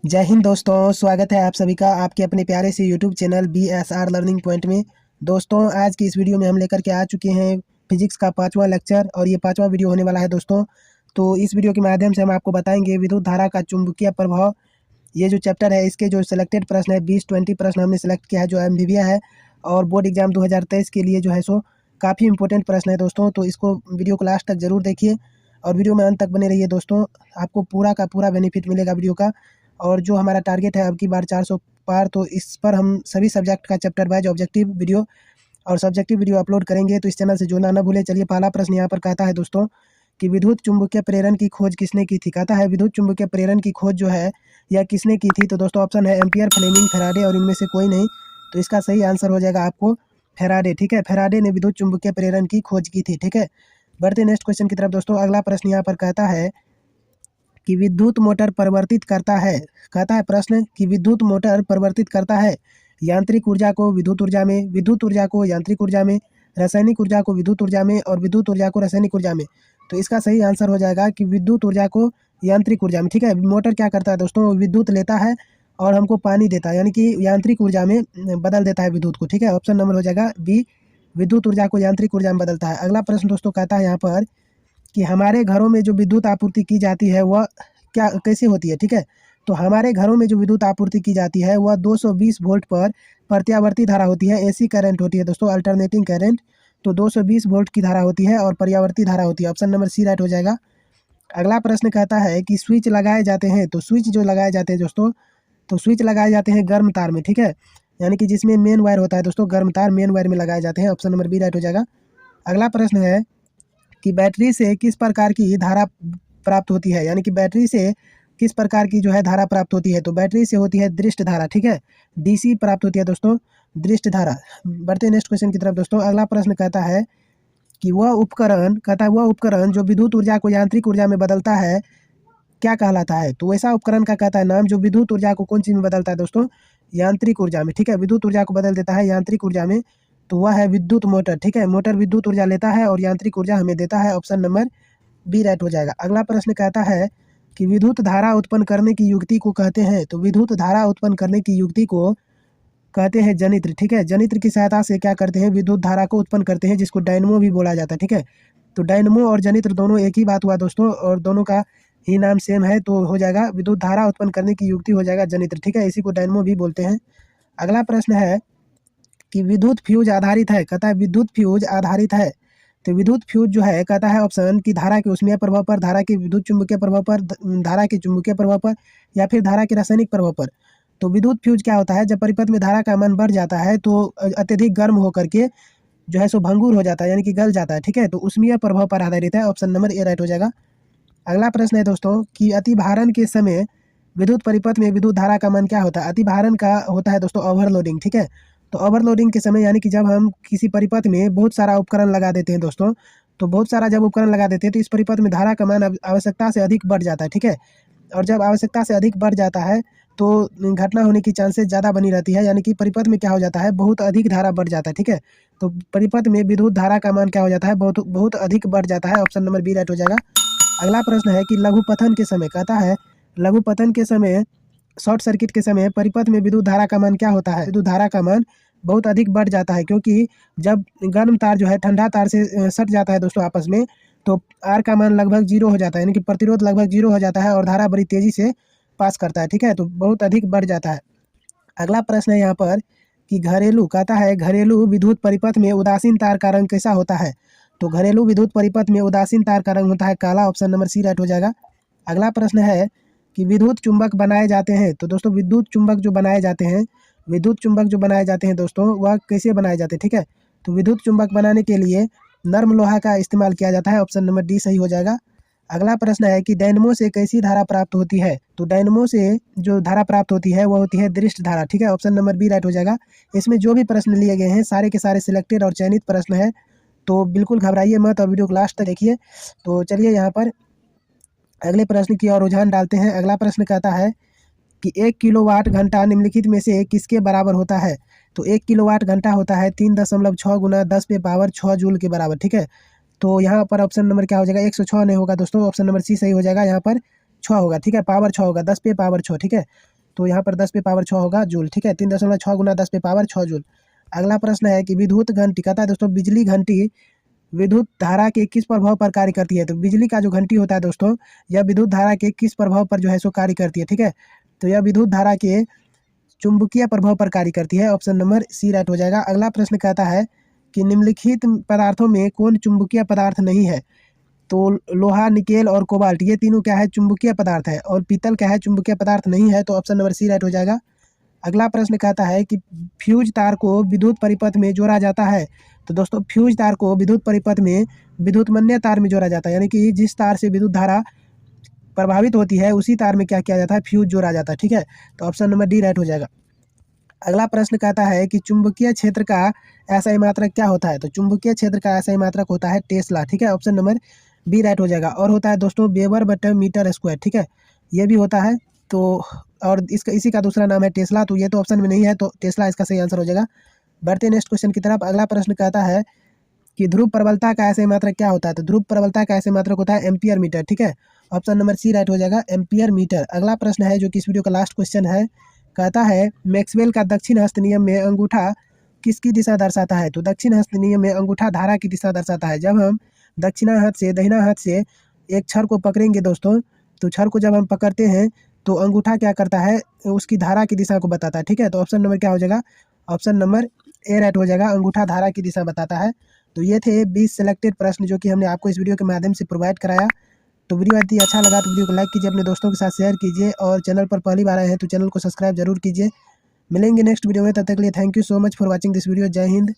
जय हिंद दोस्तों, स्वागत है आप सभी का आपके अपने प्यारे से YouTube channel BSR learning point में। दोस्तों, आज की इस वीडियो में हम लेकर के आ चुके हैं फिजिक्स का 5वां लेक्चर और ये 5वां वीडियो होने वाला है दोस्तों। तो इस वीडियो के माध्यम से हम आपको बताएंगे विद्युत धारा का चुंबकीय प्रभाव। ये जो चैप्टर है इसके जो सिलेक्टेड प्रश्न है 20-20 प्रश्न हमने सेलेक्ट किया है जो MBBA है और बोर्ड एग्जाम 2023 के लिए जो है सो काफ़ी इंपॉर्टेंट प्रश्न है दोस्तों। तो इसको वीडियो को लास्ट तक जरूर देखिए और वीडियो में अंत तक बने रहिए दोस्तों। आपको पूरा का पूरा बेनिफिट मिलेगा वीडियो का। और जो हमारा टारगेट है अब की बार 400 पार, तो इस पर हम सभी सब्जेक्ट का चैप्टर वाइज ऑब्जेक्टिव वीडियो और सब्जेक्टिव वीडियो अपलोड करेंगे। तो इस चैनल से जुड़ना न भूलें। चलिए, पहला प्रश्न यहाँ पर कहता है दोस्तों कि विद्युत चुम्बकीय प्रेरण की खोज किसने की थी। कहता है विद्युत चुम्बकीय प्रेरण की खोज जो है यह किसने की थी। तो दोस्तों ऑप्शन है एम्पियर, फ्लेमिंग, फैराडे और इनमें से कोई नहीं। तो इसका सही आंसर हो जाएगा आपको फैराडे। ठीक है, फैराडे ने विद्युत चुम्बकीय प्रेरण की खोज की थी। ठीक है, बढ़ते नेक्स्ट क्वेश्चन की तरफ दोस्तों। अगला प्रश्न यहाँ पर कहता है कि विद्युत मोटर परिवर्तित करता है। कहता है प्रश्न कि विद्युत मोटर परिवर्तित करता है यांत्रिक ऊर्जा को विद्युत ऊर्जा में, विद्युत ऊर्जा को यांत्रिक ऊर्जा में, रासायनिक ऊर्जा को विद्युत ऊर्जा में और विद्युत ऊर्जा को रासायनिक ऊर्जा में। तो इसका सही आंसर हो जाएगा कि विद्युत ऊर्जा को यांत्रिक ऊर्जा में। ठीक है, मोटर क्या करता है दोस्तों, विद्युत लेता है और हमको पानी देता है, यानी कि यांत्रिक ऊर्जा में बदल देता है विद्युत को। ठीक है, ऑप्शन नंबर हो जाएगा बी, विद्युत ऊर्जा को यांत्रिक ऊर्जा में बदलता है। अगला प्रश्न दोस्तों कहता है यहाँ पर कि हमारे घरों में जो विद्युत आपूर्ति की जाती है वह क्या कैसे होती है। ठीक है, तो हमारे घरों में जो विद्युत आपूर्ति की जाती है वह 220 वोल्ट पर प्रत्यावर्ती धारा होती है, AC करंट होती है दोस्तों, अल्टरनेटिंग करंट। तो 220 वोल्ट की धारा होती है और पर्यावर्ती धारा होती है। ऑप्शन नंबर सी राइट हो जाएगा। अगला प्रश्न कहता है कि स्विच लगाए जाते हैं। तो स्विच जो लगाए जाते हैं दोस्तों, तो स्विच लगाए जाते हैं गर्म तार में। ठीक है, यानी कि जिसमें मेन वायर होता है दोस्तों, गर्म तार मेन वायर में लगाए जाते हैं। ऑप्शन नंबर बी राइट हो जाएगा। अगला प्रश्न है कि बैटरी से किस प्रकार की धारा प्राप्त होती है, यानी कि बैटरी से किस प्रकार की जो है धारा प्राप्त होती है। तो बैटरी से होती है दृष्ट धारा। ठीक है, DC प्राप्त होती है दोस्तों, दृष्ट धारा। बढ़ते नेक्स्ट क्वेश्चन की तरफ दोस्तों। अगला प्रश्न कहता है कि वह उपकरण जो विद्युत ऊर्जा को यांत्रिक ऊर्जा में बदलता है क्या कहलाता है। तो वैसा उपकरण का कहता है नाम जो विद्युत ऊर्जा को कौन चीज में बदलता है दोस्तों, यांत्रिक ऊर्जा में। ठीक है, विद्युत ऊर्जा को बदल देता है यांत्रिक ऊर्जा में, तो वह है विद्युत मोटर। ठीक है, मोटर विद्युत ऊर्जा लेता है और यांत्रिक ऊर्जा हमें देता है। ऑप्शन नंबर बी राइट हो जाएगा। अगला प्रश्न कहता है कि विद्युत धारा उत्पन्न करने की युक्ति को कहते हैं। तो विद्युत धारा उत्पन्न करने की युक्ति को कहते हैं जनित्र। ठीक है, जनित्र की सहायता से क्या करते हैं, विद्युत धारा को उत्पन्न करते हैं, जिसको डायनमो भी बोला जाता है। ठीक है, तो डायनमो और जनित्र दोनों एक ही बात हुआ दोस्तों और दोनों का ही नाम सेम है। तो हो जाएगा विद्युत धारा उत्पन्न करने की युक्ति हो जाएगा जनित्र। ठीक है, इसी को डायनमो भी बोलते हैं। अगला प्रश्न है कि विद्युत फ्यूज आधारित है। कहता है विद्युत फ्यूज आधारित है। तो विद्युत फ्यूज जो है कहता है ऑप्शन की धारा के ऊष्मीय प्रभाव पर, धारा के विद्युत चुंबकीय प्रभाव पर, धारा के चुंबकीय प्रभाव पर या फिर धारा के रासायनिक प्रभाव पर। तो विद्युत फ्यूज क्या होता है, जब परिपथ में धारा का मान बढ़ जाता है तो अत्यधिक गर्म होकर के जो है सो भंगुर हो जाता है, यानी कि गल जाता है। ठीक है, तो ऊष्मीय प्रभाव पर आधारित है। ऑप्शन नंबर ए राइट हो जाएगा। अगला प्रश्न है दोस्तों कि अतिभारण के समय विद्युत परिपथ में विद्युत धारा का मान क्या होता है। अतिभारण का होता है दोस्तों ओवरलोडिंग। ठीक है, तो ओवरलोडिंग के समय यानी कि जब हम किसी परिपथ में बहुत सारा उपकरण लगा देते हैं दोस्तों, तो बहुत सारा जब उपकरण लगा देते हैं तो इस परिपथ में धारा का मान आवश्यकता से अधिक बढ़ जाता है। ठीक है, और जब आवश्यकता से अधिक बढ़ जाता है तो घटना होने की चांसेस ज़्यादा बनी रहती है, यानी कि परिपथ में क्या हो जाता है, बहुत अधिक धारा बढ़ जाता है। ठीक है, तो परिपथ में विद्युत धारा का मान क्या हो जाता है, बहुत बहुत अधिक बढ़ जाता है। ऑप्शन नंबर बी राइट हो जाएगा। अगला प्रश्न है कि लघुपथन के समय। कहता है लघुपथन के समय, शॉर्ट सर्किट के समय परिपथ में विद्युत धारा का मान क्या होता है। विद्युत धारा का मान बहुत अधिक बढ़ जाता है, क्योंकि जब गर्म तार जो है ठंडा तार से सट जाता है दोस्तों आपस में, तो आर का मान लगभग 0 हो जाता है, यानी कि प्रतिरोध लगभग 0 हो जाता है और धारा बड़ी तेजी से पास करता है। ठीक है, तो बहुत अधिक बढ़ जाता है। अगला प्रश्न है यहाँ पर कि घरेलू, कहता है घरेलू विद्युत परिपथ में उदासीन तार का रंग कैसा होता है। तो घरेलू विद्युत परिपथ में उदासीन तार का रंग होता है काला। ऑप्शन नंबर सी राइट हो जाएगा। अगला प्रश्न है कि विद्युत चुंबक बनाए जाते हैं। तो दोस्तों विद्युत चुंबक जो बनाए जाते हैं, विद्युत चुंबक जो बनाए जाते हैं दोस्तों वह कैसे बनाए जाते हैं। ठीक है, तो विद्युत चुंबक बनाने के लिए नर्म लोहा का इस्तेमाल किया जाता है। ऑप्शन नंबर डी सही हो जाएगा। अगला प्रश्न है कि डायनमो से कैसी धारा प्राप्त होती है। तो डायनमो से जो धारा प्राप्त होती है वह होती है दृष्ट धारा। ठीक है, ऑप्शन नंबर बी राइट हो जाएगा। इसमें जो भी प्रश्न लिए गए हैं सारे के सारे सिलेक्टेड और चयनित प्रश्न है, तो बिल्कुल घबराइए मत और वीडियो को लास्ट तक देखिए। तो चलिए यहाँ पर अगले प्रश्न की ओर रुझान डालते हैं। अगला प्रश्न कहता है कि 1 किलोवाट घंटा निम्नलिखित में से किसके बराबर होता है। तो 1 किलोवाट घंटा होता है 3.6 गुना 10 पे पावर 6 जूल के बराबर। ठीक है, तो यहाँ पर ऑप्शन नंबर क्या हो जाएगा, 106 नहीं होगा दोस्तों, ऑप्शन नंबर सी सही हो जाएगा। यहाँ पर 6 होगा। ठीक है, पावर 6 होगा, 10 पे पावर 6। ठीक है, तो यहाँ पर 10 पे पावर 6 होगा जूल, ठीक है। 3.6 गुना 10 पे पावर 6 जूल। अगला प्रश्न है कि विद्युत घंटी, कहता है दोस्तों बिजली घंटी विद्युत धारा के किस प्रभाव पर कार्य करती है। तो बिजली का जो घंटी होता है दोस्तों, यह विद्युत धारा के किस प्रभाव पर जो है सो कार्य करती है, ठीक है। तो यह विद्युत धारा के चुंबकीय प्रभाव पर कार्य करती है। ऑप्शन नंबर सी राइट हो जाएगा। अगला प्रश्न कहता है कि निम्नलिखित पदार्थों में कौन चुंबकीय पदार्थ नहीं है। तो लोहा, निकेल और कोबाल्ट, ये तीनों क्या है, चुंबकीय पदार्थ है। और पीतल क्या है, चुंबकीय पदार्थ नहीं है। तो ऑप्शन नंबर सी राइट हो जाएगा। अगला प्रश्न कहता है कि फ्यूज तार को विद्युत परिपथ में जोड़ा जाता है। तो दोस्तों फ्यूज तार को विद्युत परिपथ में विद्युतमन्य तार में जोड़ा जाता है, यानी कि जिस तार से विद्युत धारा प्रभावित होती है उसी तार में क्या किया जाता है, फ्यूज जोड़ा जाता है, ठीक है। तो ऑप्शन नंबर डी राइट हो जाएगा। अगला प्रश्न कहता है कि चुंबकीय क्षेत्र का एसआई मात्रक क्या होता है। तो चुंबकीय क्षेत्र का एसआई मात्रक होता है टेस्ला, ठीक है। ऑप्शन नंबर बी राइट हो जाएगा। और होता है दोस्तों वेबर बटा मीटर स्क्वायर, ठीक है, ये भी होता है। तो और इसका इसी का दूसरा नाम है टेस्ला। तो ये तो ऑप्शन में नहीं है, तो टेस्ला इसका सही आंसर हो जाएगा। बढ़ते नेक्स्ट क्वेश्चन की तरफ। अगला प्रश्न कहता है कि ध्रुव प्रबलता का एसआई मात्रक क्या होता है। तो ध्रुव प्रबलता का एसआई मात्रक होता है एम्पियर मीटर, ठीक है। ऑप्शन नंबर सी राइट हो जाएगा, एम्पियर मीटर। अगला प्रश्न है जो कि इस वीडियो का लास्ट क्वेश्चन है, कहता है मैक्सवेल का दक्षिण हस्त नियम में अंगूठा किसकी दिशा दर्शाता है। तो दक्षिण हस्त नियम में अंगूठा धारा की दिशा दर्शाता है। जब हम दक्षिणा हाथ से दाहिना हाथ से एक छड़ को पकड़ेंगे दोस्तों, तो छड़ को जब हम पकड़ते हैं तो अंगूठा क्या करता है, उसकी धारा की दिशा को बताता है, ठीक है। तो ऑप्शन नंबर क्या हो जाएगा, ऑप्शन नंबर ए राइट हो जाएगा, अंगूठा धारा की दिशा बताता है। तो ये थे 20 सिलेक्टेड प्रश्न जो कि हमने आपको इस वीडियो के माध्यम से प्रोवाइड कराया। तो वीडियो यदि अच्छा लगा तो वीडियो को लाइक कीजिए, अपने दोस्तों के साथ शेयर कीजिए, और चैनल पर पहली बार आए हैं तो चैनल को सब्सक्राइब जरूर कीजिए। मिलेंगे नेक्स्ट वीडियो में, तब तक के लिए thank you so much for watching this video. जय हिंद,